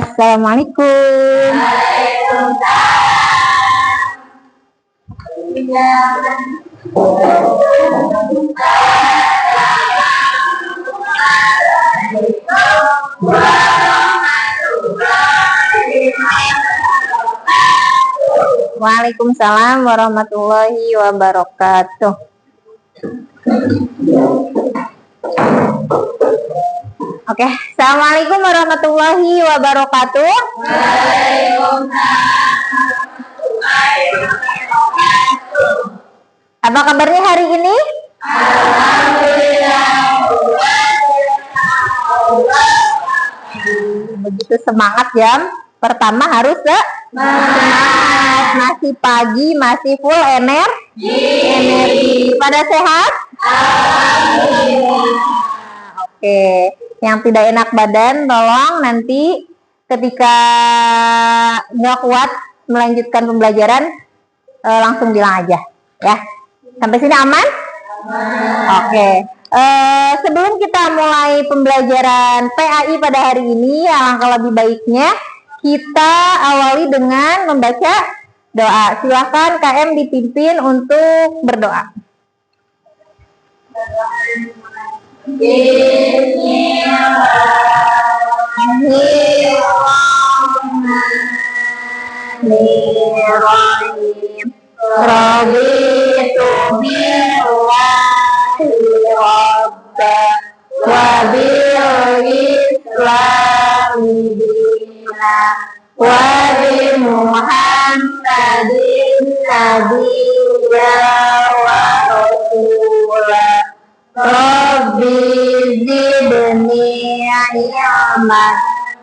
Assalamualaikum. Waalaikumsalam warahmatullahi wabarakatuh. Oke, assalamualaikum warahmatullahi wabarakatuh. Apa kabarnya hari ini? Alhamdulillah. Begitu semangat jam pertama harus semangat. Masih pagi, masih full energi. Pada sehat? Alhamdulillah. Oke, yang tidak enak badan tolong nanti ketika nggak kuat melanjutkan pembelajaran langsung bilang aja ya. Sampai sini aman? Oke. Sebelum kita mulai pembelajaran PAI pada hari ini, alangkah lebih baiknya kita awali dengan membaca doa. Silakan KM dipimpin untuk berdoa. Bismillahirrahmanirrahim. Raditu billahi rabba wa bil islami dina wa bi Muhammadin nabiyya wa rasulah. Rabbi zidni ilman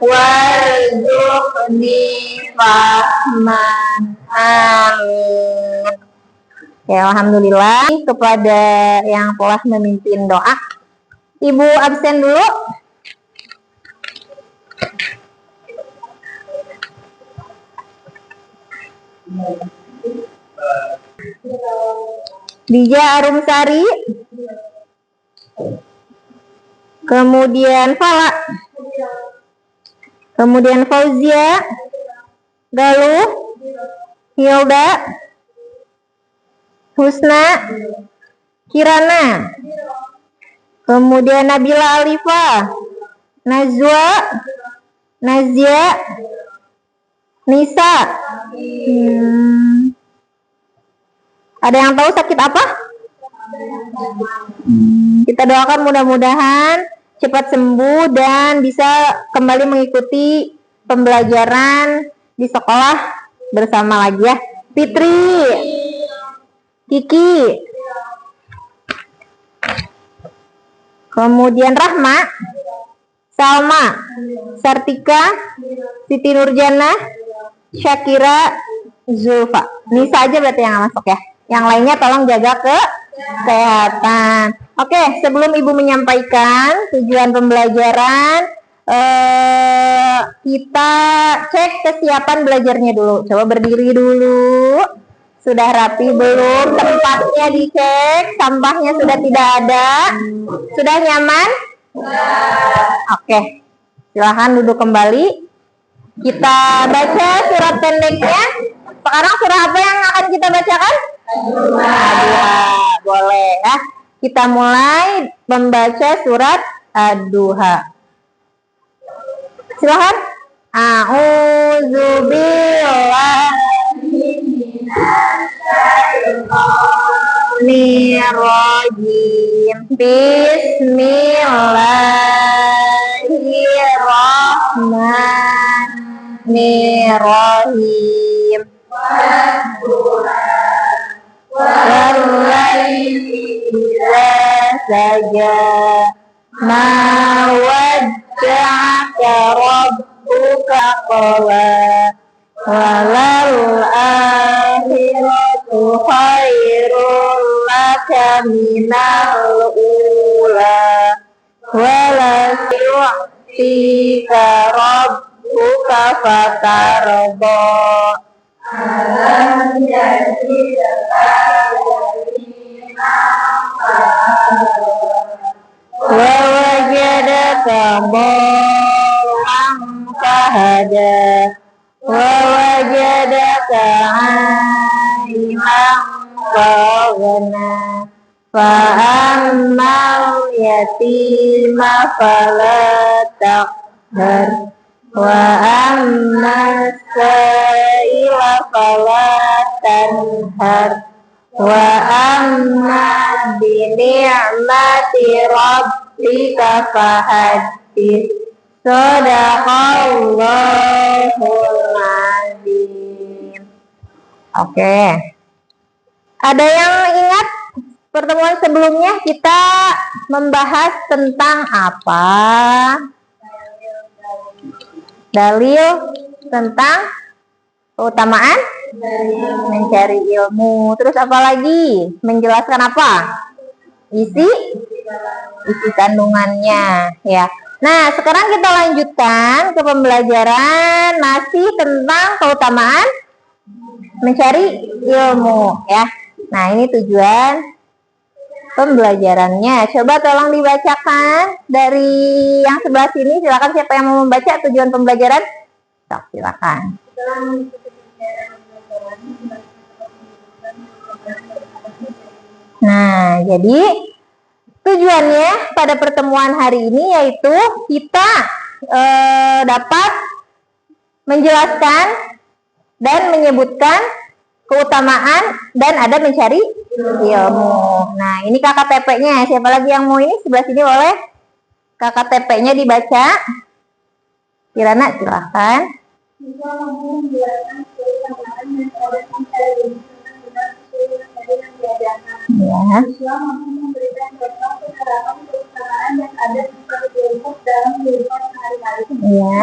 warzuqni fahman. Amin. Ya, alhamdulillah kepada yang telah memimpin doa. Ibu absen dulu. Dija Arumsari. Kemudian Fala. Kemudian Fauzia, Galuh, Hilda, Husna, Kirana. Kemudian Nabila Alifa, Najwa, Nazia, Nisa. Ada yang tahu sakit apa? Kita doakan mudah-mudahan cepat sembuh dan bisa kembali mengikuti pembelajaran di sekolah bersama lagi ya. Fitri, Kiki, kemudian Rahma, Salma, Sartika, Siti Nurjana, Syakira, Zulfa. Nisa aja berarti yang masuk ya. Yang lainnya tolong jaga kesehatan. Oke, sebelum Ibu menyampaikan tujuan pembelajaran, kita cek kesiapan belajarnya dulu. Coba berdiri dulu. Sudah rapi belum? Tempatnya dicek, sampahnya sudah tidak ada. Sudah nyaman? Oke, silahkan duduk kembali. Kita baca surat pendeknya. Sekarang surah apa yang akan kita bacakan? Ad-Duha. Boleh ya. Kita mulai membaca surat Ad-Duha. Silahkan. A'udzubillahiminasyaitonirrajim. Bismillahirrahmanirrahim. Saja ma wadda'aka rabbuka qala walal akhiratu khairul laka minal ula wala yu'tika rabbuka fatarda. Alam yajidaka wa wajadaka dhallan fahada wa wajadaka 'ailan faghna fa ammal yatima fala taqhar wa ammas sa'ila fala tanhar wa amma bi ni'mati rabbika fahaddits. Shadaqallahul azim. Oke. Ada yang ingat pertemuan sebelumnya kita membahas tentang apa? Dalil tentang keutamaan mencari ilmu. Terus apa lagi? Menjelaskan apa? Isi kandungannya, ya. Nah, sekarang kita lanjutkan ke pembelajaran masih tentang keutamaan mencari ilmu, ya. Nah, ini tujuan pembelajarannya. Coba tolong dibacakan dari yang sebelah sini. Silakan, siapa yang mau membaca tujuan pembelajaran? Sok, silakan. Nah, jadi tujuannya pada pertemuan hari ini yaitu kita dapat menjelaskan dan menyebutkan keutamaan dan ada mencari ilmu. Nah, ini KKTP-nya. Siapa lagi yang mau ini? Sebelah sini boleh KKTP-nya dibaca. Kirana, silahkan. Ya. Ya.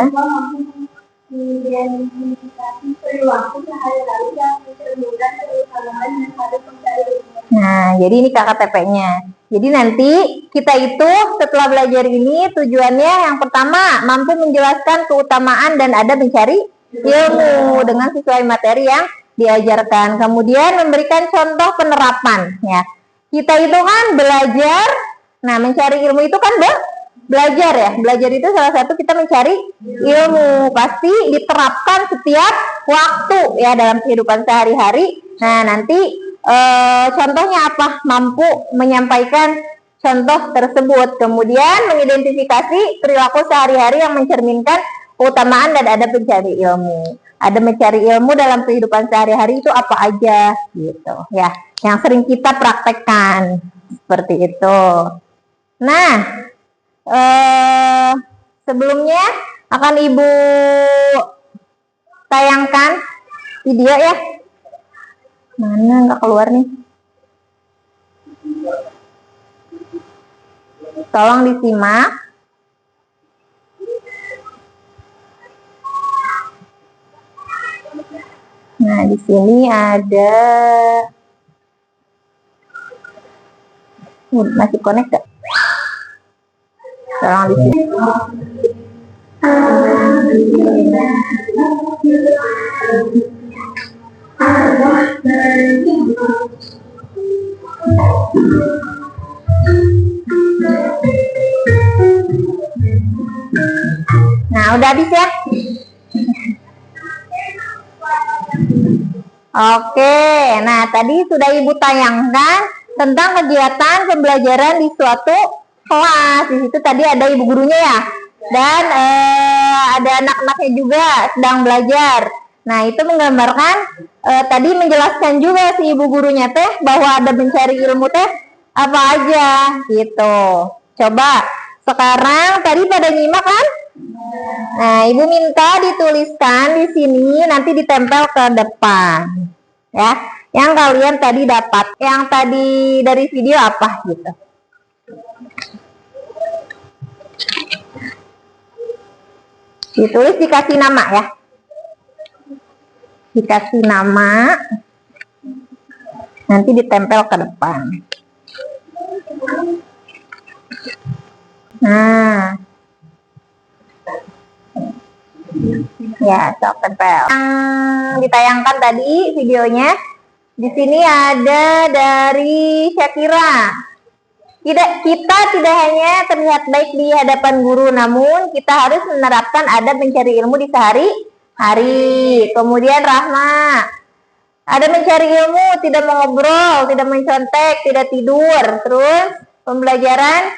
Nah, jadi ini KKTP-nya. Jadi nanti kita itu setelah belajar ini tujuannya yang pertama mampu menjelaskan keutamaan dan adab mencari ilmu dengan sesuai materi yang diajarkan. Kemudian memberikan contoh penerapan, ya. Kita itu kan belajar, nah mencari ilmu itu kan belajar, ya. Belajar itu salah satu kita mencari ilmu, pasti diterapkan setiap waktu, ya, dalam kehidupan sehari-hari. Nah, nanti contohnya apa? Mampu menyampaikan contoh tersebut. Kemudian mengidentifikasi perilaku sehari-hari yang mencerminkan keutamaan dan adab mencari ilmu. Ada mencari ilmu dalam kehidupan sehari-hari itu apa aja, gitu, ya, yang sering kita praktekkan seperti itu. Nah, sebelumnya akan Ibu tayangkan video, ya. Mana nggak keluar nih? Tolong disimak. Nah, di sini ada masih connect gak? Tolong di sini. Nah, udah habis, ya? Oke, nah tadi sudah Ibu tayangkan tentang kegiatan pembelajaran di suatu kelas. Di situ tadi ada ibu gurunya, ya, dan ada anak-anaknya juga sedang belajar. Nah, itu menggambarkan tadi menjelaskan juga si ibu gurunya teh bahwa ada mencari ilmu teh apa aja, gitu. Coba sekarang tadi pada nyimak kan? Nah, Ibu minta dituliskan di sini, nanti ditempel ke depan, ya. Yang kalian tadi dapat, yang tadi dari video apa, gitu. Ditulis, dikasih nama, ya. Dikasih nama, nanti ditempel ke depan. Nah, ya, sok tempel. Yang ditayangkan tadi videonya, di sini ada dari Syakira. Kita tidak hanya terlihat baik di hadapan guru, namun kita harus menerapkan adab mencari ilmu di sehari-hari. Kemudian rahma, ada mencari ilmu, tidak mengobrol, tidak mencontek, tidak tidur. Terus pembelajaran,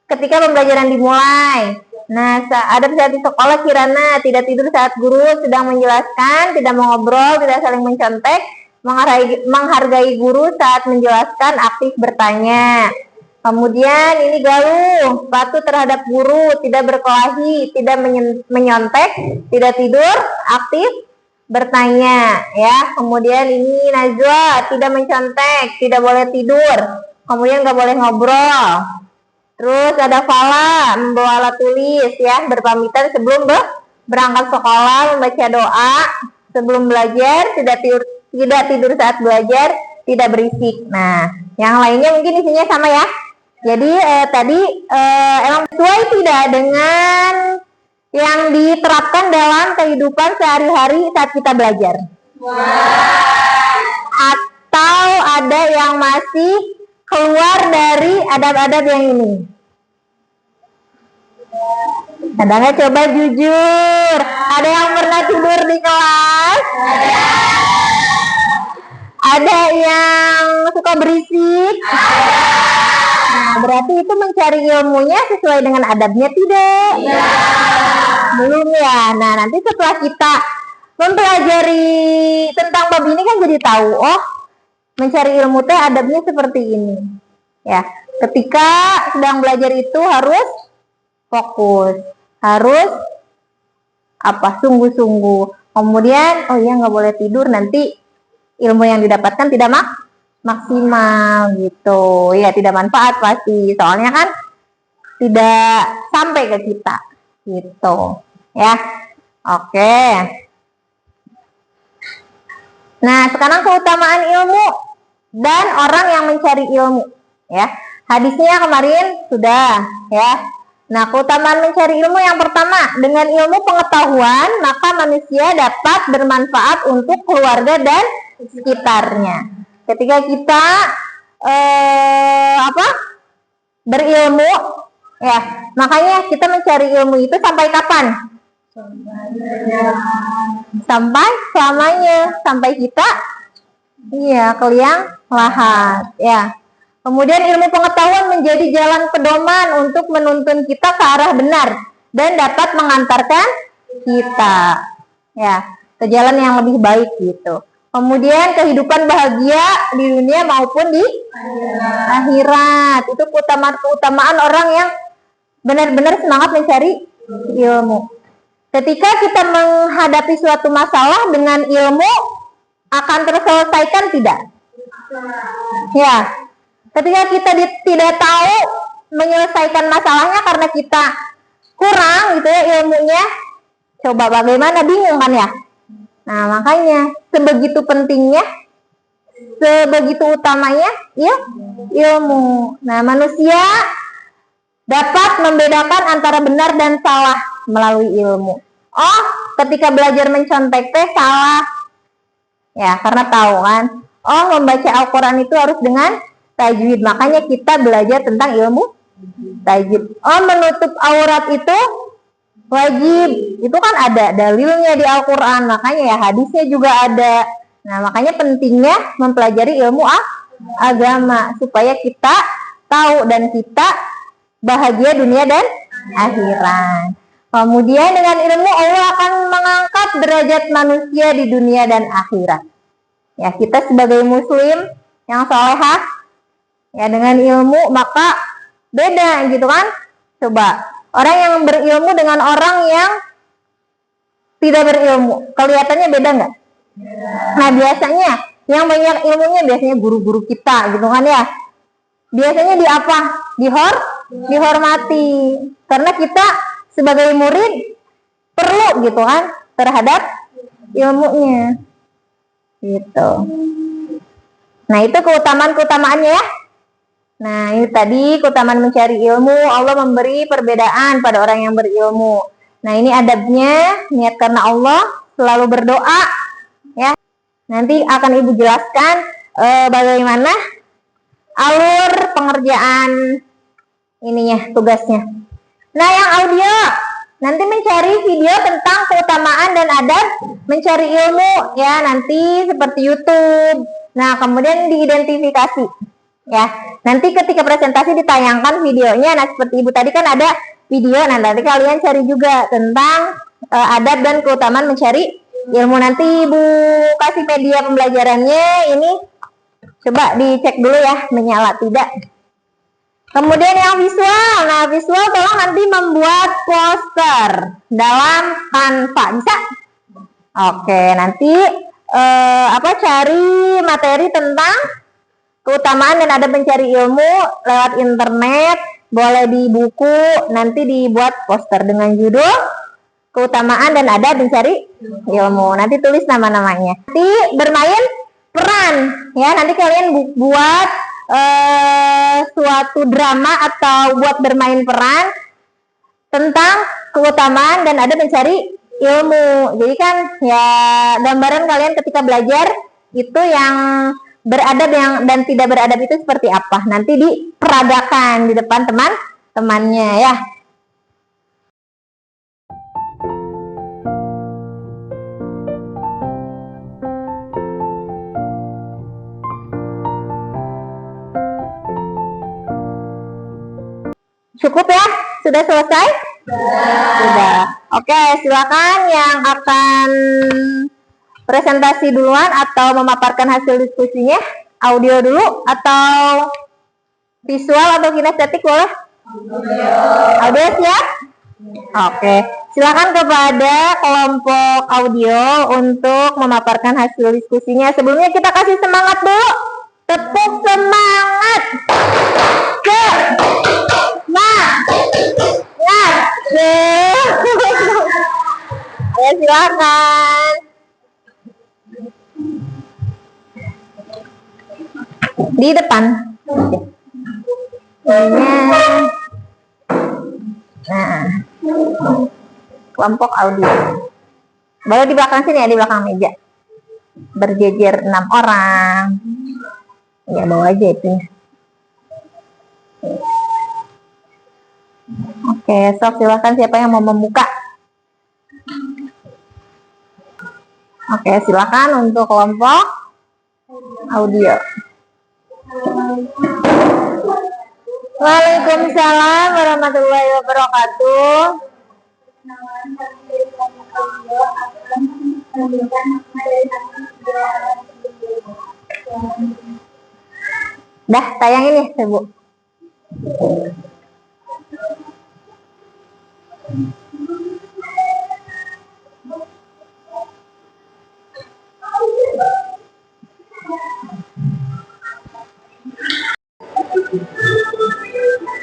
ketika pembelajaran dimulai. Nah, adab saat di sekolah kirana, tidak tidur saat guru sedang menjelaskan, tidak mengobrol, tidak saling mencontek, menghargai guru saat menjelaskan, aktif bertanya. Kemudian ini galuh, patuh terhadap guru, tidak berkelahi, tidak menyontek, tidak tidur, aktif bertanya, ya. Kemudian ini najwa, tidak mencontek, tidak boleh tidur, kemudian nggak boleh ngobrol. Terus ada fala, membawa alat tulis, ya, berpamitan sebelum berangkat sekolah, membaca doa sebelum belajar, tidak tidur saat belajar, tidak berisik. Nah, yang lainnya mungkin isinya sama ya. Jadi tadi emang sesuai tidak dengan yang diterapkan dalam kehidupan sehari-hari saat kita belajar? Atau ada yang masih keluar dari adab-adab yang ini? Ada nggak? Coba jujur. Ada yang pernah tidur di kelas? Ada yang suka berisik? Nah, berarti itu mencari ilmunya sesuai dengan adabnya tidak? Belum ya. Nah, nanti setelah kita mempelajari tentang bab ini kan jadi tahu, oh, mencari ilmu teh adabnya seperti ini. Ya, ketika sedang belajar itu harus fokus, harus sungguh-sungguh. Kemudian, oh iya, nggak boleh tidur, nanti ilmu yang didapatkan tidak maksimal gitu ya, tidak manfaat pasti, soalnya kan tidak sampai ke kita gitu ya. Oke, nah sekarang keutamaan ilmu dan orang yang mencari ilmu ya. Hadisnya kemarin sudah ya. Nah, keutamaan mencari ilmu yang pertama, dengan ilmu pengetahuan maka manusia dapat bermanfaat untuk keluarga dan sekitarnya. Ketika kita berilmu, ya, makanya kita mencari ilmu itu sampai kapan? Sampai selamanya, sampai kita ke liang lahat, ya. Kemudian ilmu pengetahuan menjadi jalan pedoman untuk menuntun kita ke arah benar dan dapat mengantarkan kita ke jalan yang lebih baik gitu. Kemudian kehidupan bahagia di dunia maupun di akhirat. Itu keutamaan orang yang benar-benar semangat mencari ilmu. Ketika kita menghadapi suatu masalah dengan ilmu, akan terselesaikan tidak? Ya. Ketika kita tidak tahu menyelesaikan masalahnya karena kita kurang gitu ya ilmunya, coba bagaimana, bingung kan ya? Nah, makanya sebegitu pentingnya, sebegitu utamanya ya ilmu. Nah, manusia dapat membedakan antara benar dan salah melalui ilmu. Oh, ketika belajar mencontek teh salah. Ya, karena tahu kan. Oh, membaca Al-Qur'an itu harus dengan tajwid. Makanya kita belajar tentang ilmu tajwid. Oh, menutup aurat itu wajib. Itu kan ada dalilnya di Al-Qur'an. Makanya ya hadisnya juga ada. Nah, makanya pentingnya mempelajari ilmu agama supaya kita tahu dan kita bahagia dunia dan akhirat. Kemudian dengan ilmu Allah akan mengangkat derajat manusia di dunia dan akhirat. Ya, kita sebagai muslim yang salehah ya, dengan ilmu maka beda gitu kan. Coba orang yang berilmu dengan orang yang tidak berilmu, kelihatannya beda nggak? Nah, biasanya yang banyak ilmunya biasanya guru-guru kita gitu kan ya. Biasanya di apa? Dihormati. Karena kita sebagai murid perlu gitu kan terhadap ilmunya. Gitu. Nah, itu keutamaannya ya. Nah, ini tadi keutamaan mencari ilmu, Allah memberi perbedaan pada orang yang berilmu. Nah, ini adabnya, niat karena Allah, selalu berdoa ya. Nanti akan Ibu jelaskan bagaimana alur pengerjaan ininya, tugasnya. Nah, yang audio nanti mencari video tentang keutamaan dan adab mencari ilmu ya, nanti seperti YouTube. Nah, kemudian diidentifikasi ya. Nanti ketika presentasi ditayangkan videonya. Nah, seperti Ibu tadi kan ada video. Nah, nanti kalian cari juga tentang adab dan keutamaan mencari ilmu. Nanti Ibu kasih media pembelajarannya ini. Coba dicek dulu ya, menyala tidak. Kemudian yang visual. Nah, visual tolong nanti membuat poster dalam Canva. Bisa? Oke, nanti cari materi tentang keutamaan dan adab mencari ilmu lewat internet, boleh di buku, nanti dibuat poster dengan judul keutamaan dan adab mencari ilmu. Nanti tulis nama-namanya. Nanti bermain peran ya, nanti kalian buat suatu drama atau buat bermain peran tentang keutamaan dan adab mencari ilmu. Jadi kan ya, gambaran kalian ketika belajar itu yang beradab dan tidak beradab itu seperti apa, nanti diperagakan di depan teman-temannya ya. Cukup ya? Sudah selesai? Sudah. Oke, silakan yang akan presentasi duluan atau memaparkan hasil diskusinya. Audio dulu atau visual atau kinestetik boleh? Audio siap? Oke, silakan kepada kelompok audio untuk memaparkan hasil diskusinya. Sebelumnya kita kasih semangat dulu. Tepuk semangat. Ya, silakan. Di depan. Nah, kelompok audio. Boleh di belakang sini ya, di belakang meja. Berjejer 6 orang. Ya, bawa aja itu. Oke, sok silakan siapa yang mau membuka. Oke, silakan untuk kelompok audio. Waalaikumsalam warahmatullahi wabarakatuh. Dah, tayangin ya, Ibu.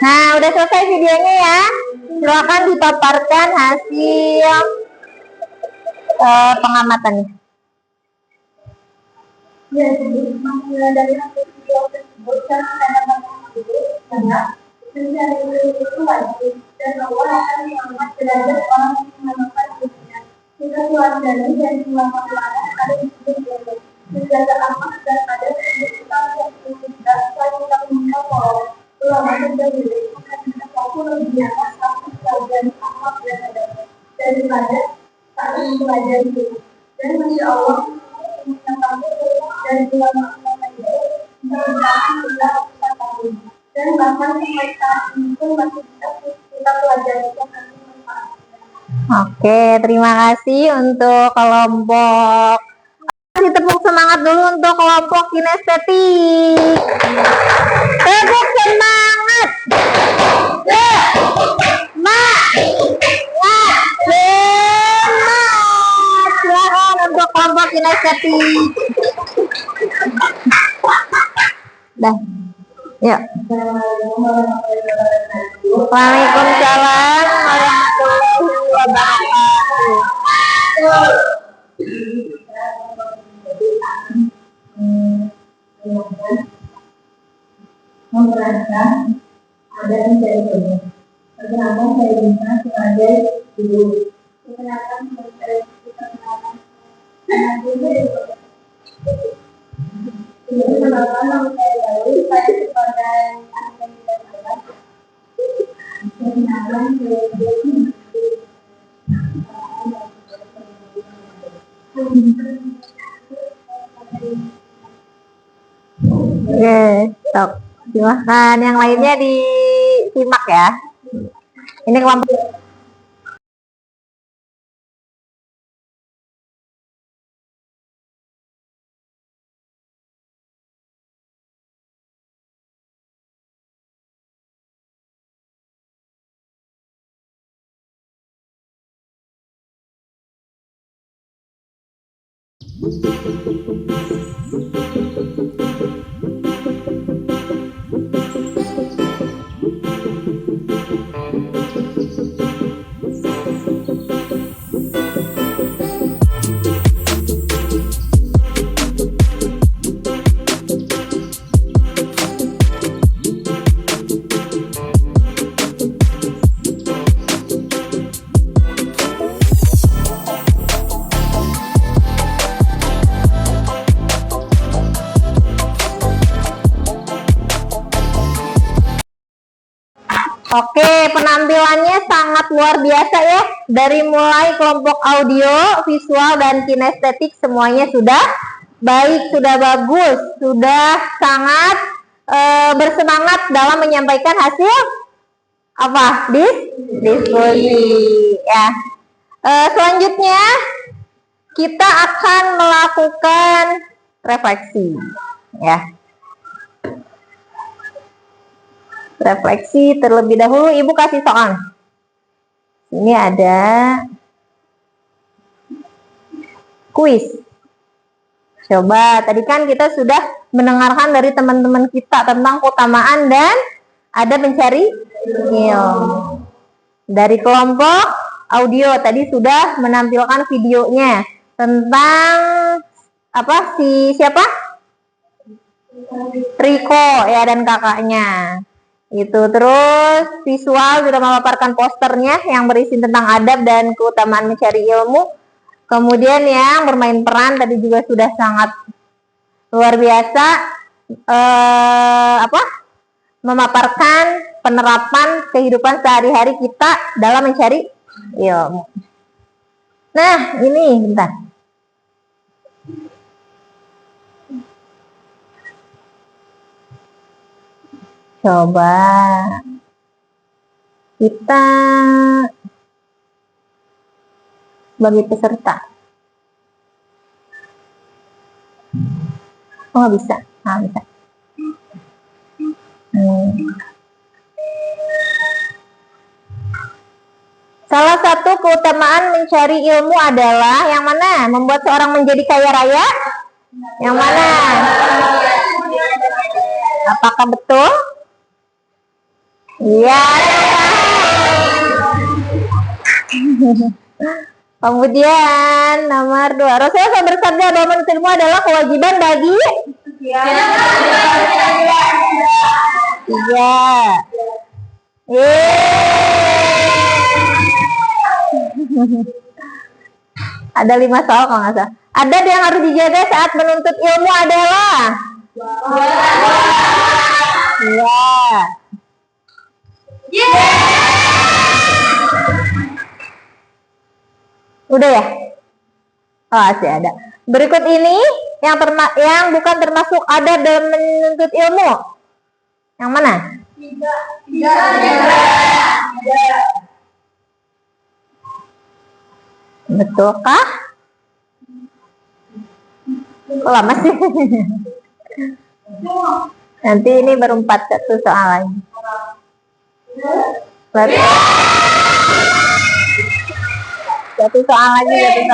Nah, udah selesai videonya ya. Silakan dipaparkan hasil pengamatannya. Ya, dari hasil video tersebut, karena mencari ilmu itu wajib dan Allah akan mengangkat derajat orang yang melakukan ilmunya. Kita keluarganya dan ulama ada di sini menjaga amat dan ada di kita yang tidak selalu kita minta bahwa ulama terdahulu akan sesuatu lebih di atas satu pelajaran amat dan ada daripada saat mempelajari itu. Dan masya Allah dari ulama-ulama itu bertahan hingga ratusan tahun. Dan bahkan sampai saat ini pun masih bisa kita pelajari dan kami manfaatkan. Oke, terima kasih untuk kelompok. Kasih tepuk semangat dulu untuk kelompok kinestetik. Tepuk semangat. Silakan untuk kelompok kinestetik. Dah. Ya. Waalaikumsalam warahmatullahi wabarakatuh. Memerankan ada mencari ilmu. Kenapa saya minta sebagai guru? Kenapa mencari keterangan? Anak ini kenapa saya lalui Oke, stop. Silahkan yang lainnya disimak ya. Ini kelompok. Oke, penampilannya sangat luar biasa ya. Dari mulai kelompok audio, visual, dan kinestetik semuanya sudah baik, sudah bagus, sudah sangat bersemangat dalam menyampaikan hasil apa? Diskusi ya. Selanjutnya kita akan melakukan refleksi ya. Refleksi terlebih dahulu, Ibu kasih soal. Ini ada kuis. Coba, tadi kan kita sudah mendengarkan dari teman-teman kita tentang keutamaan dan ada mencari ilmu. Dari kelompok audio tadi sudah menampilkan videonya tentang apa siapa? Riko ya dan kakaknya. Itu terus visual sudah memaparkan posternya yang berisi tentang adab dan keutamaan mencari ilmu. Kemudian yang bermain peran tadi juga sudah sangat luar biasa memaparkan penerapan kehidupan sehari-hari kita dalam mencari ilmu. Nah, ini bentar. Coba kita bagi peserta. Oh, bisa. Nah, bisa. Salah satu keutamaan mencari ilmu adalah yang mana? Membuat seorang menjadi kaya raya? Yang mana? Apakah betul? Iya. Kemudian nomor 2, Rasulullah bersabda bahwa menuntut ilmu adalah kewajiban bagi tiga. Ada 5 soal kalau nggak salah. Adab yang harus dijaga saat menuntut ilmu adalah udah ya? Oh, masih ada. Berikut ini yang bukan termasuk adab dalam menuntut ilmu. Yang mana? Tidak. Betulkah? Kok lama sih? Nanti ini baru 41 soal lagi. Satu soal lagi.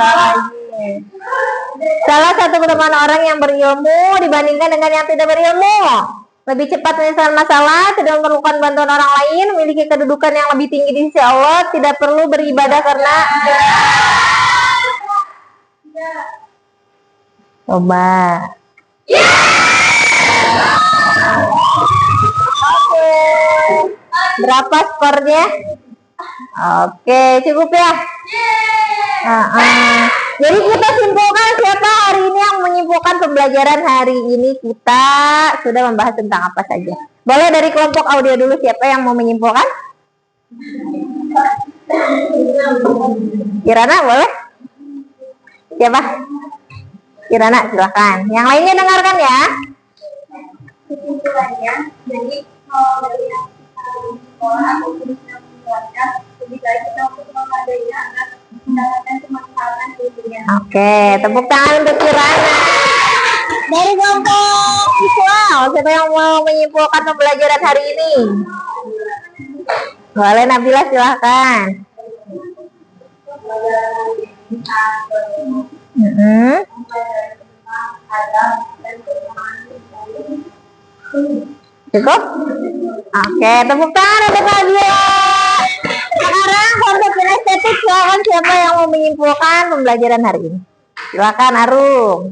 Salah satu keutamaan orang yang berilmu dibandingkan dengan yang tidak berilmu: lebih cepat menyelesaikan masalah, tidak memerlukan bantuan orang lain, memiliki kedudukan yang lebih tinggi di sisi Allah, tidak perlu beribadah karena coba. Oke. Berapa skornya? Oke, cukup ya. Jadi kita simpulkan siapa hari ini yang menyimpulkan pembelajaran pembelajaran hari ini kita sudah membahas tentang apa saja. Boleh dari kelompok audio dulu, siapa yang mau menyimpulkan? Kirana boleh? Siapa? Kirana silakan. Yang lainnya dengarkan ya. Kesimpulannya, jadi kalau dari yang sekolah atau menjelaskan lebih baik kita untuk memadai agar mendapatkan kemanfaatan dirinya. Oke, tepuk tangan untuk Kirana. Dari kelompok visual, siapa yang mau menyimpulkan pembelajaran hari ini? Boleh, Nabila silahkan. Cukup? Oke, tepuk tangan untuk Nabila. Sekarang konsep kinestetik, silakan siapa yang mau menyimpulkan pembelajaran hari ini? Silakan Arum.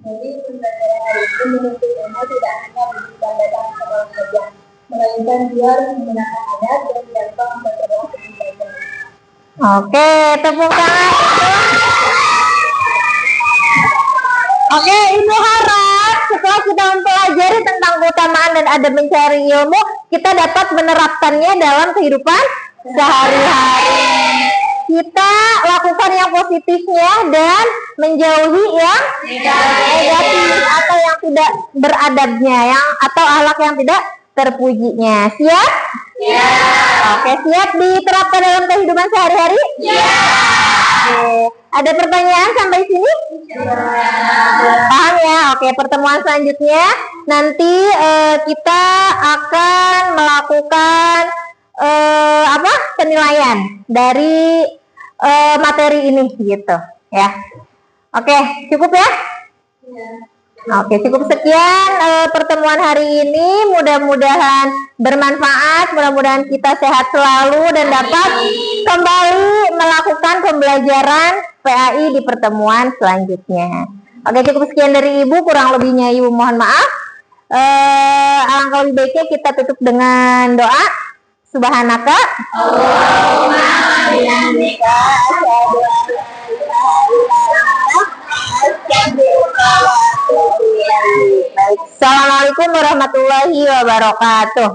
Jadi pembelajaran hari ini menurut ilmu tidak hanya berdasarkan data sekolah saja, melainkan dia harus menggunakan adat dan tidak membaca dalam pembelajaran. Oke, tepuk tangan. Oke, Ibu harap setelah kita mempelajari tentang keutamaan dan adab mencari ilmu, kita dapat menerapkannya dalam kehidupan sehari-hari. Kita lakukan yang positifnya dan menjauhi yang negatif atau yang tidak beradabnya, atau akhlak yang tidak terpujinya. Siap? Ya. Oke, siap diterapkan dalam kehidupan sehari-hari? Ya. Oke. Ada pertanyaan sampai sini? Paham ya? Oke, pertemuan selanjutnya nanti kita akan melakukan penilaian dari materi ini gitu ya. Oke, cukup ya? Oke, cukup sekian pertemuan hari ini. Mudah-mudahan bermanfaat, mudah-mudahan kita sehat selalu dan dapat kembali melakukan pembelajaran PAI di pertemuan selanjutnya. Oke, cukup sekian dari Ibu, kurang lebihnya Ibu mohon maaf. Alangkah lebih baiknya kita tutup dengan doa. Subhanaka Allahumma bihamdika asyhadu an la ilaha illa anta. Assalamualaikum warahmatullahi wabarakatuh.